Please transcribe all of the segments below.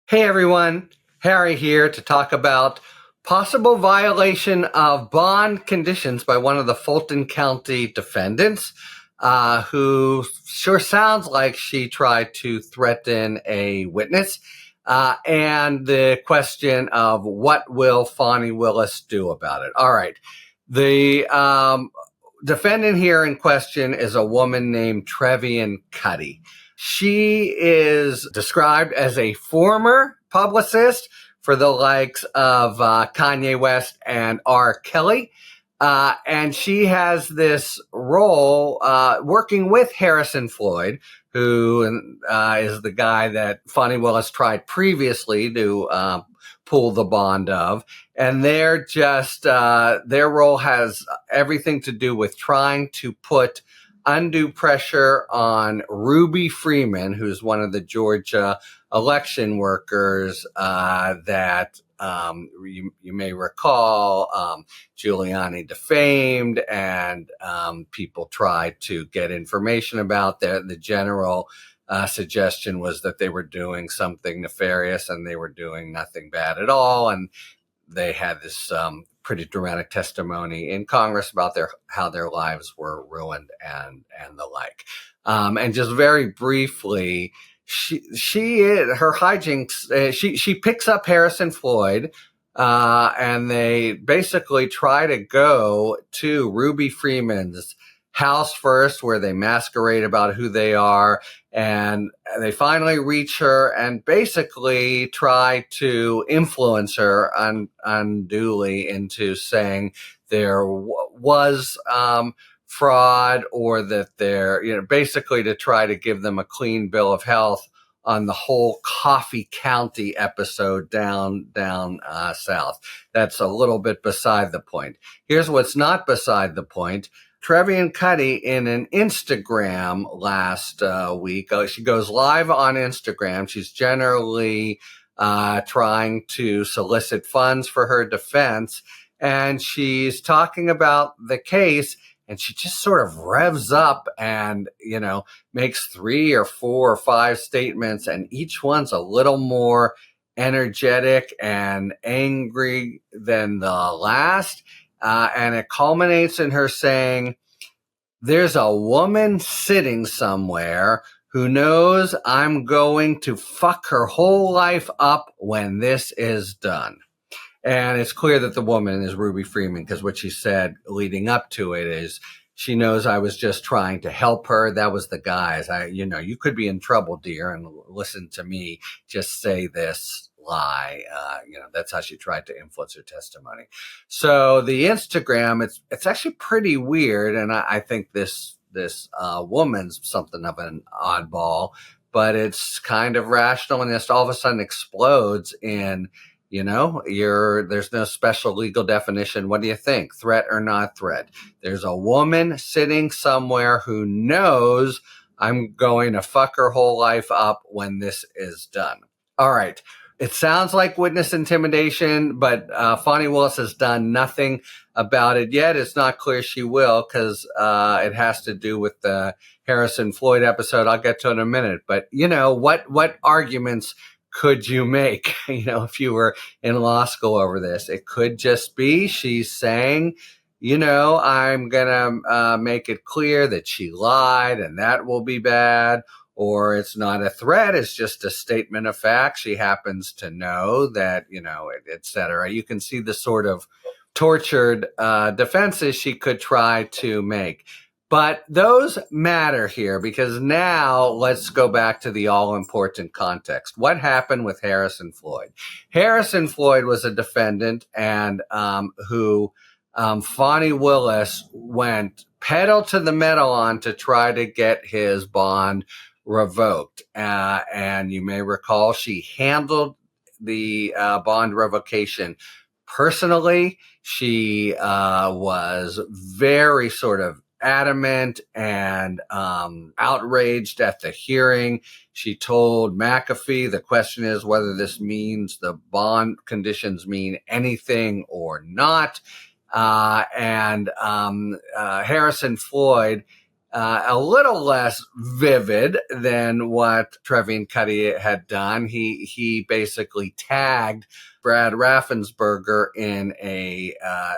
Hey everyone, Harry here to talk about possible violation of bond conditions by one of the Fulton County defendants, who sure sounds like she tried to threaten a witness, and the question of what will Fani Willis do about it. All right. The defendant here in question is a woman named Trevian Cuddy. She is described as a former publicist for the likes of Kanye West and R. Kelly. And she has this role working with Harrison Floyd, who is the guy that Fani Willis tried previously to pull the bond of. And they're just, their role has everything to do with trying to put undue pressure on Ruby Freeman, who's one of the Georgia election workers that you may recall Giuliani defamed, and people tried to get information about the general suggestion was that they were doing something nefarious and they were doing nothing bad at all. And they had this pretty dramatic testimony in Congress about how their lives were ruined and the like. And just very briefly, her hijinks. She picks up Harrison Floyd, and they basically try to go to Ruby Freeman's house first, where they masquerade about who they are, and they finally reach her and basically try to influence her unduly into saying there was fraud, or that they're, basically to try to give them a clean bill of health on the whole Coffee County episode down south. That's a little bit beside the point. Here's what's not beside the point. Trevian Cuddy, in an Instagram last week, she goes live on Instagram. She's generally trying to solicit funds for her defense, and she's talking about the case, and she just sort of revs up and, makes 3 or 4 or 5 statements, and each one's a little more energetic and angry than the last. And it culminates in her saying, "There's a woman sitting somewhere who knows I'm going to fuck her whole life up when this is done." And it's clear that the woman is Ruby Freeman, because what she said leading up to it is, she knows I was just trying to help her. That was the guise. You could be in trouble, dear, and listen to me just say this lie. That's how she tried to influence her testimony. So the Instagram, it's actually pretty weird, and I think this woman's something of an oddball, but it's kind of rational, and just all of a sudden explodes in, there's no special legal definition. What do you think? Threat or not threat? There's a woman sitting somewhere who knows I'm going to fuck her whole life up when this is done. All right. It sounds like witness intimidation, but Fani Willis has done nothing about it yet. It's not clear she will, because it has to do with the Harrison Floyd episode. I'll get to it in a minute. But, what arguments could you make, if you were in law school over this? It could just be she's saying, I'm going to make it clear that she lied, and that will be bad. Or it's not a threat. It's just a statement of fact. She happens to know that, et cetera. You can see the sort of tortured defenses she could try to make. But those matter here, because now let's go back to the all-important context. What happened with Harrison Floyd? Harrison Floyd was a defendant, and who Fani Willis went pedal to the metal on to try to get his bond revoked. And you may recall she handled the bond revocation personally. She was very sort of adamant and outraged at the hearing. She told McAfee, the question is whether this means the bond conditions mean anything or not. And Harrison Floyd a little less vivid than what Trevian Cuddy had done. He basically tagged Brad Raffensperger in a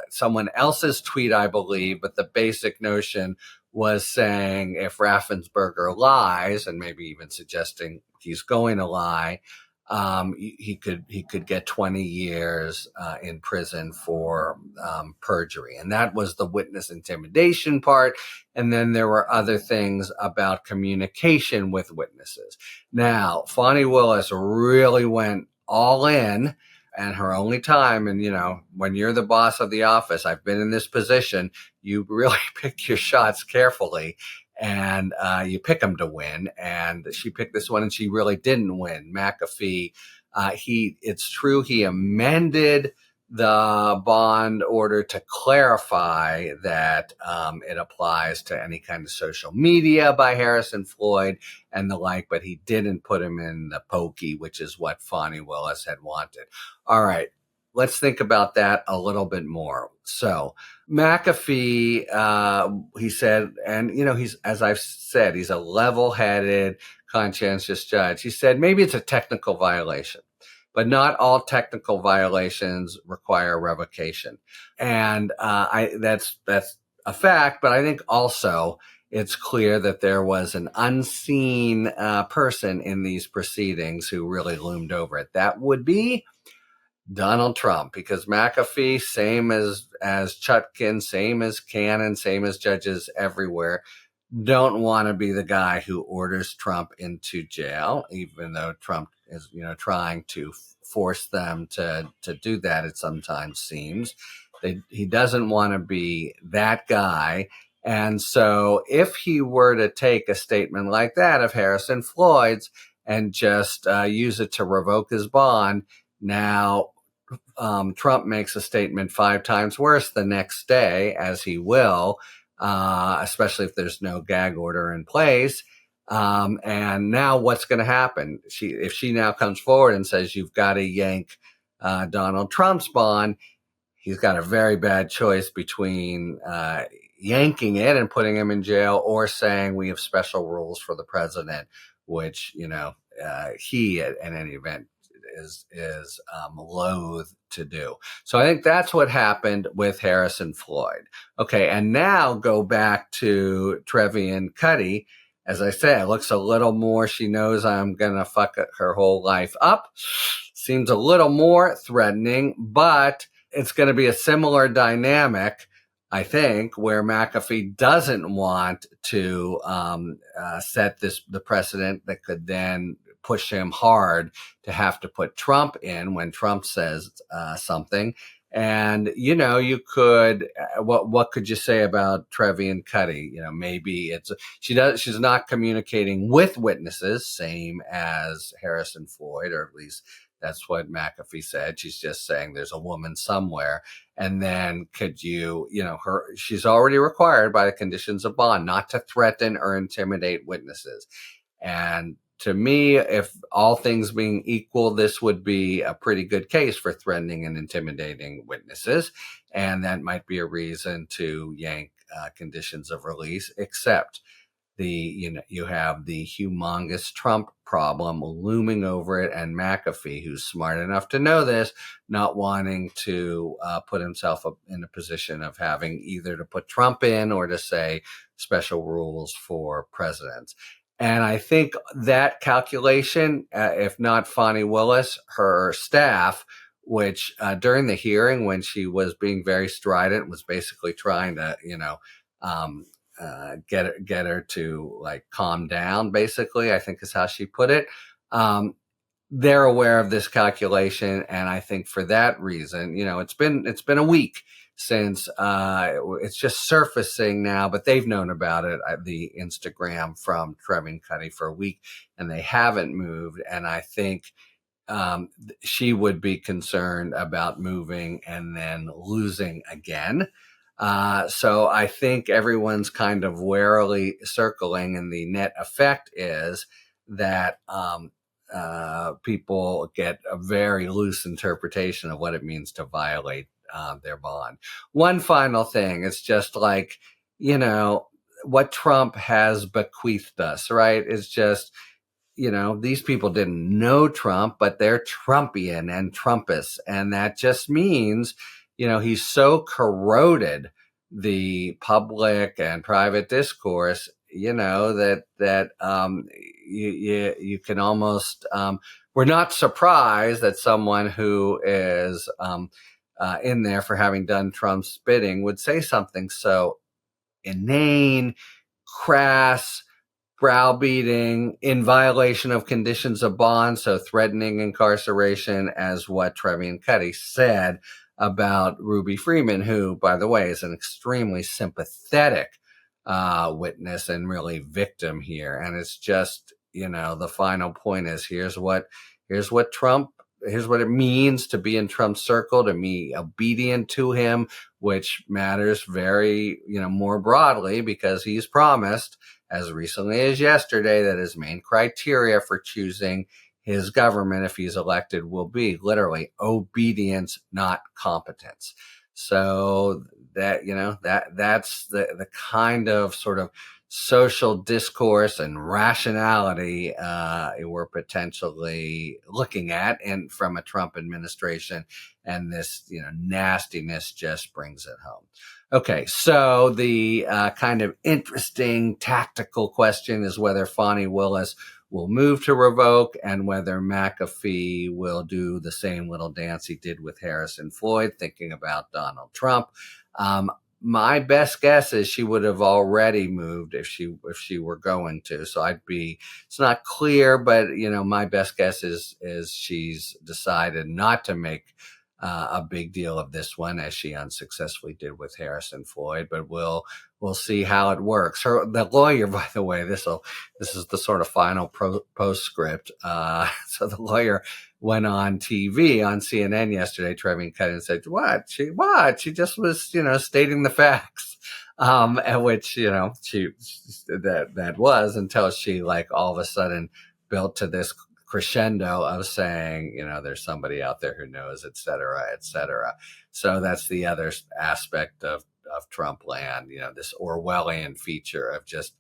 someone else's tweet, I believe, but the basic notion was saying if Raffensperger lies, and maybe even suggesting he's going to lie, he could get 20 years in prison for perjury, and that was the witness intimidation part. And then there were other things about communication with witnesses. Now, Fonnie Willis really went all in, and her only time. And when you're the boss of the office, I've been in this position. You really pick your shots carefully. And you pick them to win. And she picked this one, and she really didn't win. McAfee, it's true, he amended the bond order to clarify that it applies to any kind of social media by Harrison Floyd and the like, but he didn't put him in the pokey, which is what Fonnie Willis had wanted. All right. Let's think about that a little bit more. So McAfee, he said, and he's, as I've said, he's a level-headed, conscientious judge. He said maybe it's a technical violation, but not all technical violations require revocation. And that's a fact, but I think also it's clear that there was an unseen person in these proceedings who really loomed over it. That would be Donald Trump, because McAfee, same as Chutkin, same as Cannon, same as judges everywhere, don't want to be the guy who orders Trump into jail, even though Trump is, trying to force them to do that. It sometimes seems he doesn't want to be that guy. And so if he were to take a statement like that of Harrison Floyd's and just use it to revoke his bond, now Trump makes a statement 5 times worse the next day, as he will, especially if there's no gag order in place. And now what's going to happen? If she now comes forward and says, you've got to yank Donald Trump's bond, he's got a very bad choice between yanking it and putting him in jail or saying we have special rules for the president, which, he, in any event, is loath to do. So I think that's what happened with Harrison Floyd. Okay, and now go back to Trevian Cuddy. As I say, it looks a little more, she knows I'm going to fuck her whole life up. Seems a little more threatening, but it's going to be a similar dynamic, I think, where McAfee doesn't want to set the precedent that could then push him hard to have to put Trump in when Trump says something. And, you could, what could you say about Trevian Cuddy? Maybe she's not communicating with witnesses, same as Harrison Floyd, or at least that's what McAfee said. She's just saying there's a woman somewhere. And then could she's already required by the conditions of bond not to threaten or intimidate witnesses. And to me, if all things being equal, this would be a pretty good case for threatening and intimidating witnesses. And that might be a reason to yank conditions of release, except you have the humongous Trump problem looming over it, and McAfee, who's smart enough to know this, not wanting to put himself in a position of having either to put Trump in or to say special rules for presidents. And I think that calculation, if not Fonnie Willis, her staff, which during the hearing when she was being very strident, was basically trying to, get her to like calm down, basically, I think is how she put it. They're aware of this calculation. And I think for that reason, it's been a week since it's just surfacing now, but they've known about it, the Instagram from Trevian Cuddy, for a week, and they haven't moved. And I think she would be concerned about moving and then losing again. So I think everyone's kind of warily circling, and the net effect is that people get a very loose interpretation of what it means to violate their bond. One final thing, it's just like, what Trump has bequeathed us, right? Is just, these people didn't know Trump, but they're Trumpian and Trumpists. And that just means, he's so corroded the public and private discourse, that you can almost, we're not surprised that someone who is in there for having done Trump's bidding would say something so inane, crass, browbeating, in violation of conditions of bond, so threatening incarceration, as what Trevian Cuddy said about Ruby Freeman, who, by the way, is an extremely sympathetic witness and really victim here. And it's just, the final point is here's what it means to be in Trump's circle, to be obedient to him, which matters very, more broadly, because he's promised as recently as yesterday that his main criteria for choosing his government, if he's elected, will be literally obedience, not competence. So that, that's the kind of sort of social discourse and rationality we're potentially looking at, and from a Trump administration, and this nastiness just brings it home. Okay, so the kind of interesting tactical question is whether Fani Willis will move to revoke, and whether McAfee will do the same little dance he did with Harrison Floyd, thinking about Donald Trump. My best guess is she would have already moved if she were going to. So it's not clear, but my best guess is she's decided not to make a big deal of this one, as she unsuccessfully did with Harrison Floyd. But we'll see how it works. The lawyer, by the way, this is the sort of final postscript. So the lawyer went on TV on CNN yesterday, Trevian Cuddy, and said, "What? She just was, stating the facts." At which, that was, until she all of a sudden built to this crescendo of saying, there's somebody out there who knows, et cetera, et cetera. So that's the other aspect of Trump land, this Orwellian feature of just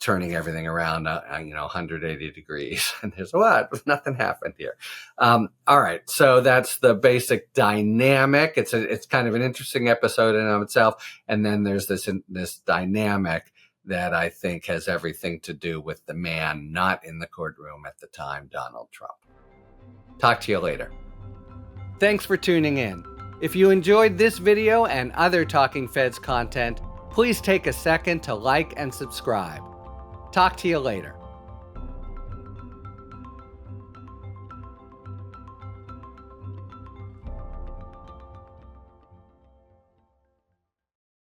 turning everything around, 180 degrees. And there's nothing happened here. All right. So that's the basic dynamic. It's kind of an interesting episode in and of itself. And then there's this dynamic that I think has everything to do with the man not in the courtroom at the time, Donald Trump. Talk to you later. Thanks for tuning in. If you enjoyed this video and other Talking Feds content, please take a second to like and subscribe. Talk to you later.